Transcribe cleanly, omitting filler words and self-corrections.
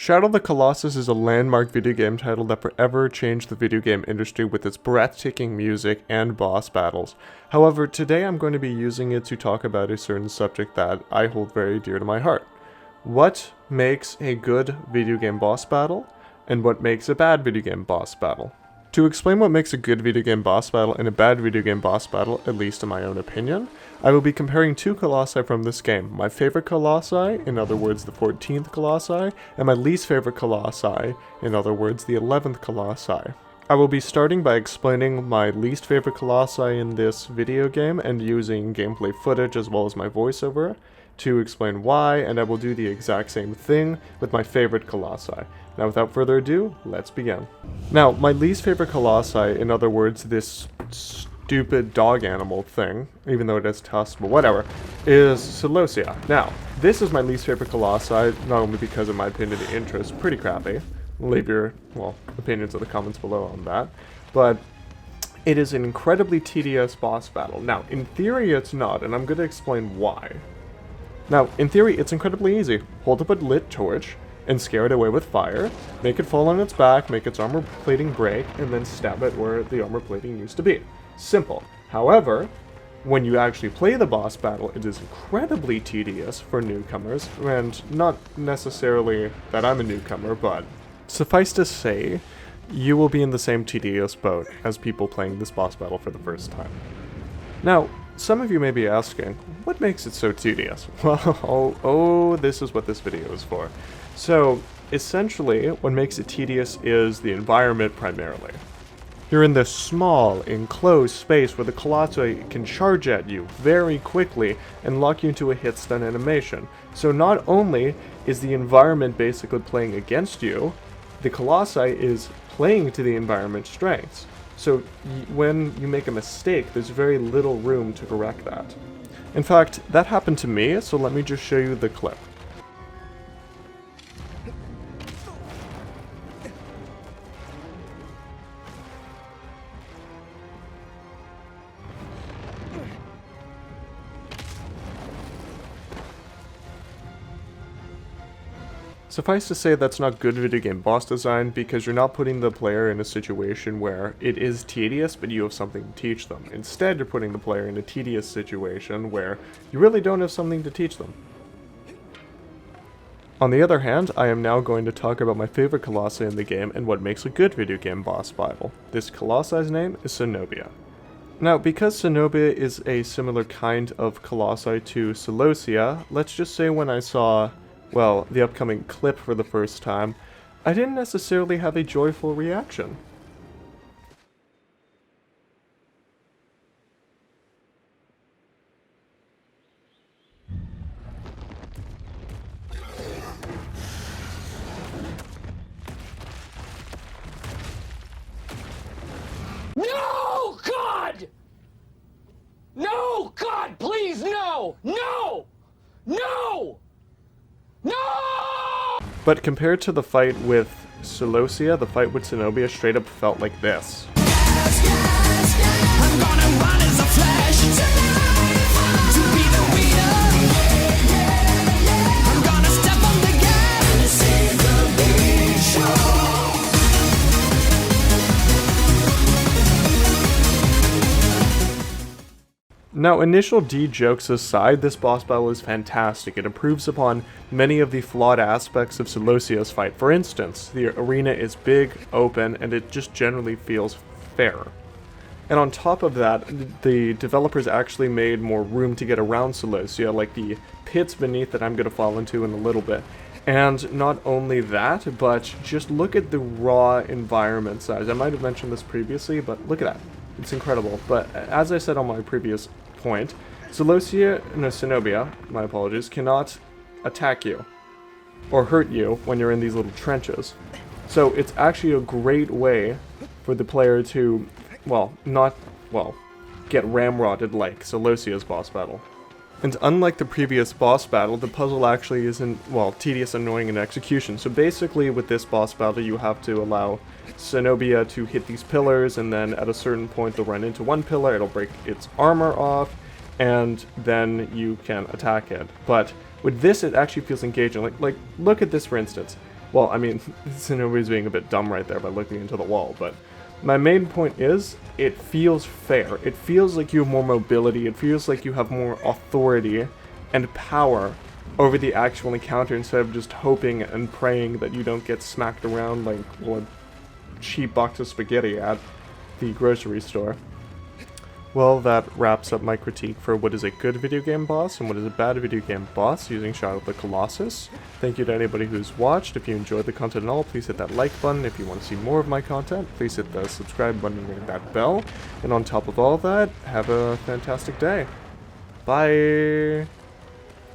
Shadow of the Colossus is a landmark video game title that forever changed the video game industry with its breathtaking music and boss battles. However, today I'm going to be using it to talk about a certain subject that I hold very dear to my heart. What makes a good video game boss battle, and what makes a bad video game boss battle? To explain what makes a good video game boss battle and a bad video game boss battle, at least in my own opinion, I will be comparing two colossi from this game. My favorite colossi, in other words the 14th colossi, and my least favorite colossi, in other words the 11th colossi. I will be starting by explaining my least favorite colossi in this video game and using gameplay footage as well as my voiceover to explain why, and I will do the exact same thing with my favorite colossi. Now without further ado, let's begin. Now, my least favorite colossi, in other words this stupid dog animal thing, even though it has tusks, but whatever, is Celosia. Now, this is my least favorite colossi, not only because in my opinion the intro is pretty crappy, leave your, opinions in the comments below on that, but it is an incredibly tedious boss battle. Now, in theory it's not, and I'm going to explain why. Now, in theory, it's incredibly easy. Hold up a lit torch and scare it away with fire, make it fall on its back, make its armor plating break, and then stab it where the armor plating used to be. Simple. However, when you actually play the boss battle, it is incredibly tedious for newcomers, and not necessarily that I'm a newcomer, but suffice to say, you will be in the same tedious boat as people playing this boss battle for the first time. Now, some of you may be asking, what makes it so tedious? Well, this is what this video is for. So, essentially, what makes it tedious is the environment primarily. You're in this small, enclosed space where the colossi can charge at you very quickly and lock you into a hit stun animation. So not only is the environment basically playing against you, the colossi is playing to the environment's strengths. So when you make a mistake, there's very little room to correct that. In fact, that happened to me, so let me just show you the clip. Suffice to say, that's not good video game boss design because you're not putting the player in a situation where it is tedious but you have something to teach them. Instead, you're putting the player in a tedious situation where you really don't have something to teach them. On the other hand, I am now going to talk about my favorite colossi in the game and what makes a good video game boss battle. This colossi's name is Cenobia. Now, because Cenobia is a similar kind of colossi to Celosia, let's just say when I saw the upcoming clip for the first time, I didn't necessarily have a joyful reaction. No, God! No, God, please, no! No! No! No! But compared to the fight with Celosia, the fight with Cenobia straight up felt like this. I'm gonna run as a flash to be the leader. I'm gonna step on the gas and save the big show. Now, initial D jokes aside, this boss battle is fantastic. It improves upon many of the flawed aspects of Celosia's fight. For instance, the arena is big, open, and it just generally feels fair. And on top of that, the developers actually made more room to get around Celosia, like the pits beneath that I'm going to fall into in a little bit. And not only that, but just look at the raw environment size. I might have mentioned this previously, but look at that. It's incredible. But as I said on my previous point, Cenobia, my apologies, cannot attack you or hurt you when you're in these little trenches. So it's actually a great way for the player to, get ramrodded like Celosia's boss battle. And unlike the previous boss battle, the puzzle actually isn't, tedious, annoying in execution. So basically with this boss battle you have to allow Cenobia to hit these pillars, and then at a certain point they'll run into one pillar, it'll break its armor off, and then you can attack it. But with this it actually feels engaging. Like look at this for instance. Well, I mean, Zenobie's being a bit dumb right there by looking into the wall, but my main point is, it feels fair. It feels like you have more mobility, it feels like you have more authority and power over the actual encounter instead of just hoping and praying that you don't get smacked around like, well, a cheap box of spaghetti at the grocery store. Well, that wraps up my critique for what is a good video game boss and what is a bad video game boss using Shadow of the Colossus. Thank you to anybody who's watched. If you enjoyed the content at all, please hit that like button. If you want to see more of my content, please hit the subscribe button and ring that bell. And on top of all that, have a fantastic day. Bye!